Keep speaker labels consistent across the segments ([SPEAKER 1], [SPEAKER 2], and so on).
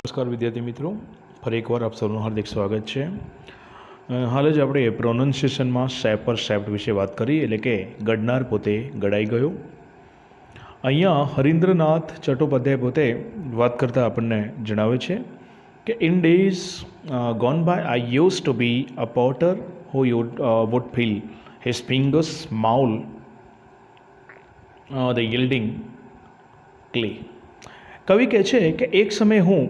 [SPEAKER 1] નમસ્કાર વિદ્યાર્થી મિત્રો, ફરી એકવાર આપ સૌનું હાર્દિક સ્વાગત છે. હાલ જ આપણે પ્રોનન્સિએશનમાં શેપર શેપ્ટ વિશે વાત કરી, એટલે કે ગડનાર પોતે ગડાઈ ગયો. અહીંયા હરીન્દ્રનાથ ચટ્ટોપાધ્યાય પોતે વાત કરતાં આપણને જણાવે છે કે in days gone by I use to be a potter who would feel his fingers mould the yielding clay. કવિ કહે છે કે એક સમયે હું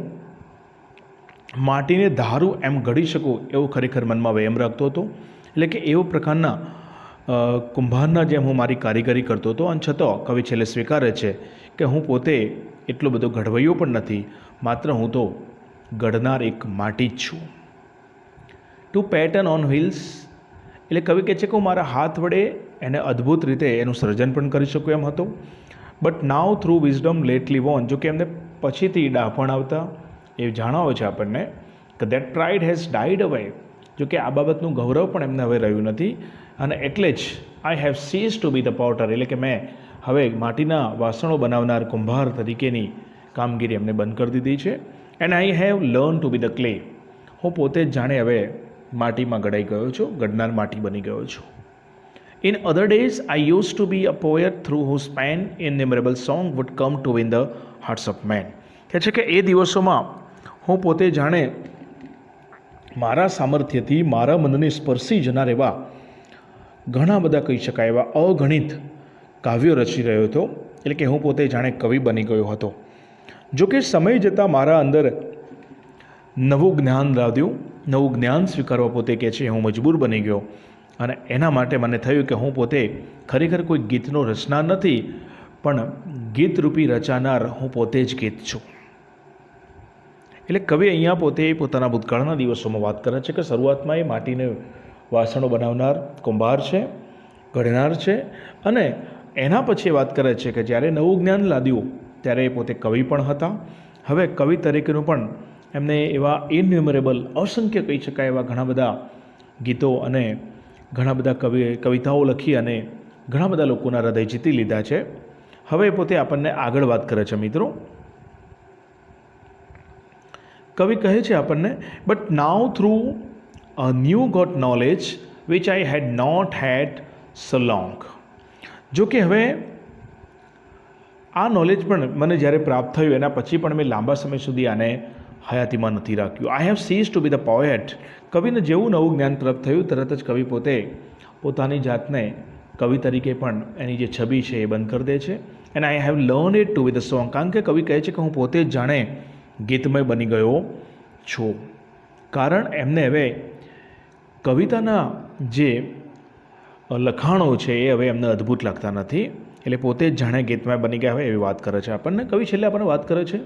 [SPEAKER 1] માટીને ધારું એમ ઘડી શકું એવું ખરેખર મનમાં વહેમ રાખતો હતો. એટલે કે એવો પ્રકારના કુંભારના જેમ હું મારી કારીગરી કરતો હતો, અને છતાં કવિ છેલ્લે સ્વીકારે છે કે હું પોતે એટલો બધો ઘડવૈયો પણ નથી, માત્ર હું તો ઘડનાર એક માટી જ છું. ટુ પેટર્ન ઓન વ્હીલ્સ, એટલે કવિ કહે છે કે હું મારા હાથ વડે એને અદ્ભુત રીતે એનું સર્જન પણ કરી શકું એમ હતો. But now through wisdom lately won, જો કે એમને પછીથી ડાપણ આવતા એ જણાવે છે આપણને કે દેટ પ્રાઇડ હેઝ ડાઈડ અવે, જો કે આ બાબતનું ગૌરવ પણ એમને હવે રહ્યું નથી, અને એટલે જ I have seize to be the potter, એટલે કે મેં હવે માટીના વાસણો બનાવનાર કુંભાર તરીકેની કામગીરી એમને બંધ કરી દીધી છે. And I have learn to be the clay, હું પોતે જ જાણે હવે માટીમાં ગડાઈ ગયો છું, ગડનાર માટી બની ગયો છું. In other days, I used to be a poet through whose pen innumerable song would come to win the hearts of men. કહે છે કે એ દિવસોમાં હું પોતે જાણે મારા સામર્થ્યથી મારા મનને સ્પર્શી જનાર એવા ઘણા બધા કહી શકાય એવા અગણિત કાવ્યો રચી રહ્યો હતો. એટલે કે હું પોતે જાણે કવિ બની ગયો હતો. જો કે સમય જતાં મારા અંદર નવું જ્ઞાન લાવ્યું, નવું જ્ઞાન સ્વીકારવા પોતે કહે છે હું મજબૂર બની ગયો, અને એના માટે મને થયું કે હું પોતે ખરેખર કોઈ ગીતનો રચનાર નથી, પણ ગીતરૂપી રચાનાર હું પોતે જ ગીત છું. એટલે કવિ અહીંયા પોતે પોતાના ભૂતકાળના દિવસોમાં વાત કરે છે કે શરૂઆતમાં એ માટીને વાસણો બનાવનાર કુંભાર છે, ઘડનાર છે, અને એના પછી વાત કરે છે કે જ્યારે નવું જ્ઞાન લાદ્યું ત્યારે એ પોતે કવિ પણ હતા. હવે કવિ તરીકેનું પણ એમને એવા ઇન્યુમરેબલ, અસંખ્ય કહી શકાય એવા ઘણા બધા ગીતો અને ઘણા બધા કવિતાઓ લખી અને ઘણા બધા લોકોના હૃદય જીતી લીધા છે. હવે પોતે આપણને આગળ વાત કરે છે મિત્રો. કવિ કહે છે આપણને, but now through a new got knowledge which I had not had so long. જો કે હવે આ નોલેજ પણ મને જ્યારે પ્રાપ્ત થયું એના પછી પણ મેં લાંબા સમય સુધી આને હયાતીમાં નથી રાખ્યું. I have seize to be the poet. કવિને જેવું નવું જ્ઞાન પ્રાપ્ત થયું તરત જ કવિ પોતે પોતાની જાતને કવિ તરીકે પણ એની જે છબી છે એ બંધ કરી દે છે. And I have learn it to be the song, કારણ કે કવિ કહે છે કે હું પોતે જ જાણે ગીતમય બની ગયો છું. કારણ એમને હવે કવિતાના જે લખાણો છે એ હવે એમને અદ્ભુત લાગતા નથી, એટલે પોતે જ જાણે ગીતમય બની ગયા હોય એવી વાત કરે છે આપણને. કવિ છેલ્લે આપણને વાત કરે છે,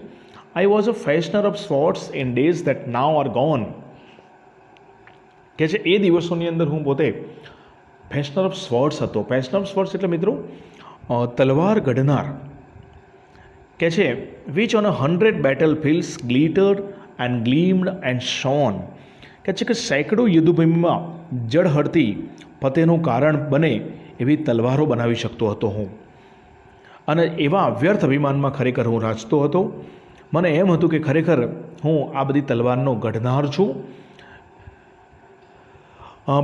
[SPEAKER 1] I was a fashioner of swords in days that now are gone. કે છે એ દિવસોની અંદર હું પોતે ફેશનર ઓફ સ્વોર્ડ્સ હતો. ફેશનર ઓફ સ્વોર્ડ્સ એટલે મિત્રો તલવાર ઘડનાર. કે છે which on 100 battle fields glittered and gleamed and shone. કે છે કે સેંકડો યુદ્ધભૂમિમાં જળહળતી ફતેહનું કારણ બને એવી તલવારો બનાવી શકતો હતો હું, અને એવા વ્યર્થ અભિમાનમાં ખરેખર હું રાચતો હતો. મને એમ હતું કે ખરેખર હું આ બધી તલવારનો ઘડનાર છું.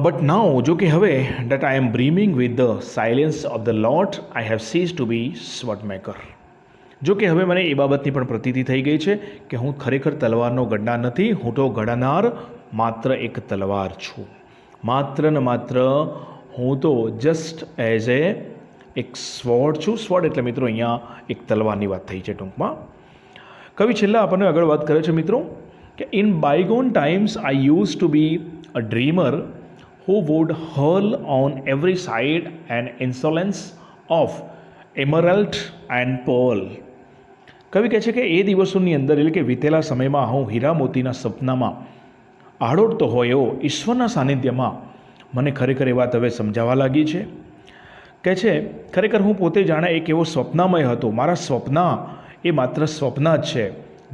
[SPEAKER 1] બટ નાઉ, જો કે હવે that I am brimming with the silence of the lot I have seize to be sword maker. જો કે હવે મને એ બાબતની પણ પ્રતીતિ થઈ ગઈ છે કે હું ખરેખર તલવારનો ઘડનાર નથી, હું તો ઘડનાર માત્ર એક તલવાર છું. માત્ર ને માત્ર હું તો જસ્ટ એઝ એક સ્વોર્ડ છું. સ્વોર્ડ એટલે મિત્રો અહીંયા એક તલવારની વાત થઈ છે ટૂંકમાં. કવિ છેલ્લા આપણને આગળ વાત કરે છે મિત્રો કે in bygone times I use to be a dreamer who would hurl on every side an insolence of emerald and pearl. કવિ કહે છે કે એ દિવસોની અંદર, એટલે કે વીતેલા સમયમાં હું હીરા મોતીના સપનામાં આડોડતો હોય એવો ઈશ્વરના સાનિધ્યમાં મને ખરેખર એ વાત હવે સમજાવવા લાગી છે. કહે છે ખરેખર હું પોતે જાણે એક એવો સ્વપ્નામય હતો. મારા સ્વપ્ના એ માત્ર સ્વપ્ન જ છે,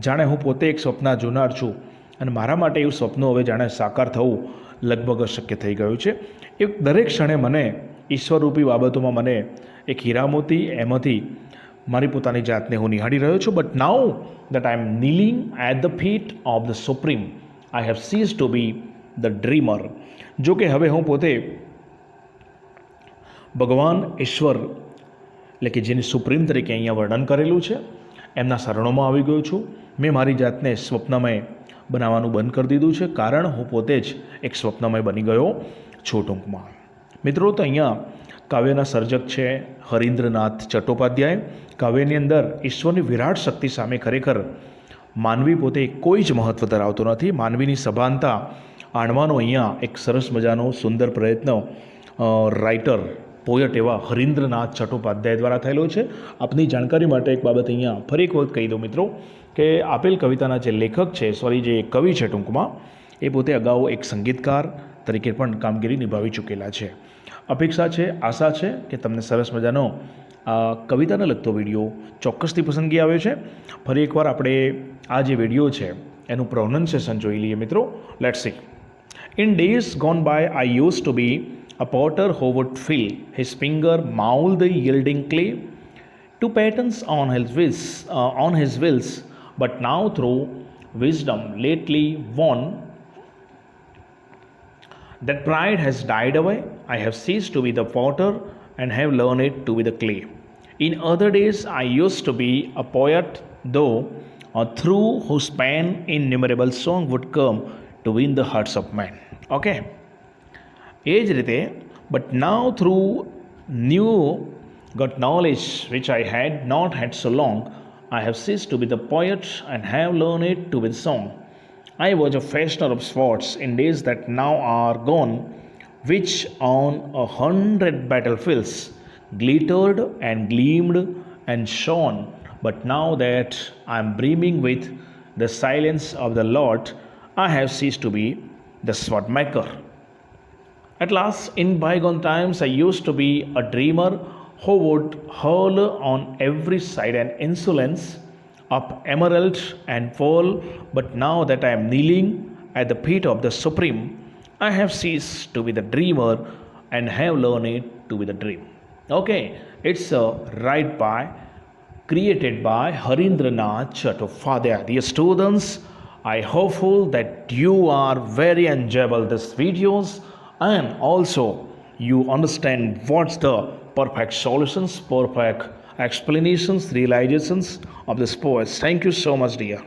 [SPEAKER 1] જાણે હું પોતે એક સ્વપ્ન જોનાર છું, અને મારા માટે એવું સ્વપ્ન હવે જાણે સાકાર થવું લગભગ અશક્ય થઈ ગયું છે. એ દરેક ક્ષણે મને ઈશ્વરરૂપી બાબતોમાં મને એક હીરામોતી એમાંથી મારી પોતાની જાતને હું નિહાળી રહ્યો છું. But now that I am kneeling at the feet of the supreme I have seize to be the dreamer. જો કે હવે હું પોતે ભગવાન ઈશ્વર એટલે કે જેની સુપ્રીમ તરીકે અહીંયા વર્ણન કરેલું છે એમના શરણોમાં આવી ગયો છું. મેં મારી જાતને સ્વપ્નમય બનાવવાનું બંધ કરી દીધું છે, કારણ હું પોતે જ એક સ્વપ્નમય બની ગયો છું ટૂંકમાં. મિત્રો, તો અહીંયા કાવ્યના સર્જક છે હરીન્દ્રનાથ ચટ્ટોપાધ્યાય. કાવ્યની અંદર ઈશ્વરની વિરાટ શક્તિ સામે ખરેખર માનવી પોતે કોઈ જ મહત્ત્વ ધરાવતો નથી. માનવીની સભાનતા આણવાનો અહીંયા એક સરસ મજાનો સુંદર પ્રયત્ન રાઇટર પોયટ એવા હરીન્દ્રનાથ ચટ્ટોપાધ્યાય દ્વારા થયેલો છે. આપની જાણકારી માટે એક બાબત અહીંયા ફરી એક વખત કહી દઉં મિત્રો, કે આપેલ કવિતાના જે લેખક છે, જે કવિ છે ટૂંકમાં, એ પોતે અગાઉ એક સંગીતકાર તરીકે પણ કામગીરી નિભાવી ચૂકેલા છે. અપેક્ષા છે, આશા છે કે તમને સરસ મજાનો આ કવિતાને લગતો વિડીયો ચોક્કસથી પસંદગી આવ્યો છે. ફરી એકવાર આપણે આ જે વિડીયો છે એનું પ્રોનન્સિએશન જોઈ લઈએ મિત્રો. Let's see. In days gone by, I used to be a potter who would fill his finger, mould the yielding clay to patterns on his wheels. But now, through wisdom lately won, that pride has died away. I have ceased to be the potter and have learned it to be the clay. In other days, I used to be a poet, though through whose pen innumerable song would come to win the hearts of men. Okay. એ જ રીતે, but now through new got knowledge which I had not had so long, I have ceased to be the poet and have learned it to be the song. I was a fashioner of swords in days that now are gone, which on 100 battlefields glittered and gleamed and shone. But now that I am brimming with the silence of the Lord, I have ceased to be the sword maker. At last, in bygone times, I used to be a dreamer who would hurl on every side an insolence up emerald and fall. But now that I am kneeling at the feet of the Supreme, I have ceased to be the dreamer and have learned it to be the dream. Okay, it's a created by Harindranath Chattopadhyay. Dear students, I hopeful that you are very enjoyable these videos, and also you understand what's the perfect solutions, perfect explanations, realizations of this poets. Thank you so much, dear.